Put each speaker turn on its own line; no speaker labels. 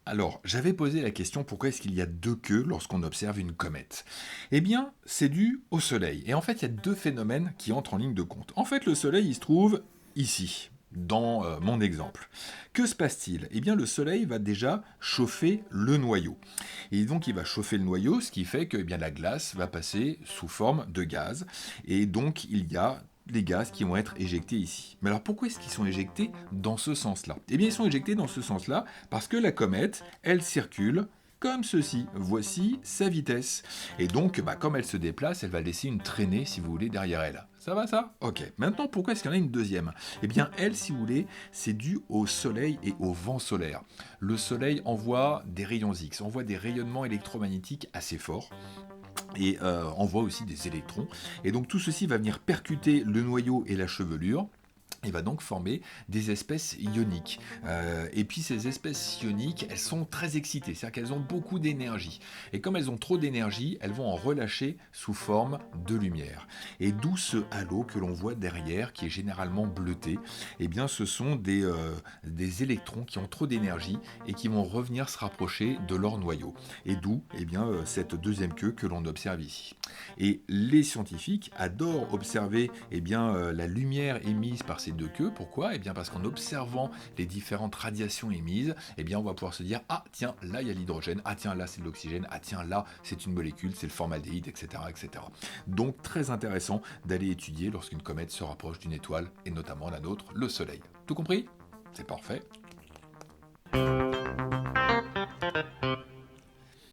Alors, j'avais posé la question pourquoi est-ce qu'il y a deux queues lorsqu'on observe une comète. Eh bien, c'est dû au Soleil. Et en fait, il y a deux phénomènes qui entrent en ligne de compte. En fait, le Soleil, il se trouve ici, dans mon exemple. Que se passe-t-il? Eh bien, le Soleil va déjà chauffer le noyau. Et donc, il va chauffer le noyau, ce qui fait que eh bien, la glace va passer sous forme de gaz. Et donc, il y a les gaz qui vont être éjectés ici. Mais alors pourquoi est-ce qu'ils sont éjectés dans ce sens-là? Eh bien ils sont éjectés dans ce sens-là parce que la comète, elle circule comme ceci. Voici sa vitesse. Et donc, comme elle se déplace, elle va laisser une traînée, si vous voulez, derrière elle. Ça va ça? Ok. Maintenant, pourquoi est-ce qu'il y en a une deuxième? Eh bien, elle, si vous voulez, c'est dû au soleil et au vent solaire. Le soleil envoie des rayons X, envoie des rayonnements électromagnétiques assez forts et envoie aussi des électrons. Et donc tout ceci va venir percuter le noyau et la chevelure. Et va donc former des espèces ioniques. Et puis ces espèces ioniques, elles sont très excitées, c'est-à-dire qu'elles ont beaucoup d'énergie. Et comme elles ont trop d'énergie, elles vont en relâcher sous forme de lumière. Et d'où ce halo que l'on voit derrière, qui est généralement bleuté. Eh bien, ce sont des électrons qui ont trop d'énergie et qui vont revenir se rapprocher de leur noyau. Et d'où cette deuxième queue que l'on observe ici. Et les scientifiques adorent observer la lumière émise par ces deux queues. Pourquoi? Eh bien parce qu'en observant les différentes radiations émises, on va pouvoir se dire ah tiens là il y a l'hydrogène, ah tiens là c'est de l'oxygène, ah tiens là c'est une molécule, c'est le formaldéhyde, etc., etc. Donc très intéressant d'aller étudier lorsqu'une comète se rapproche d'une étoile et notamment la nôtre, le Soleil. Tout compris? C'est parfait.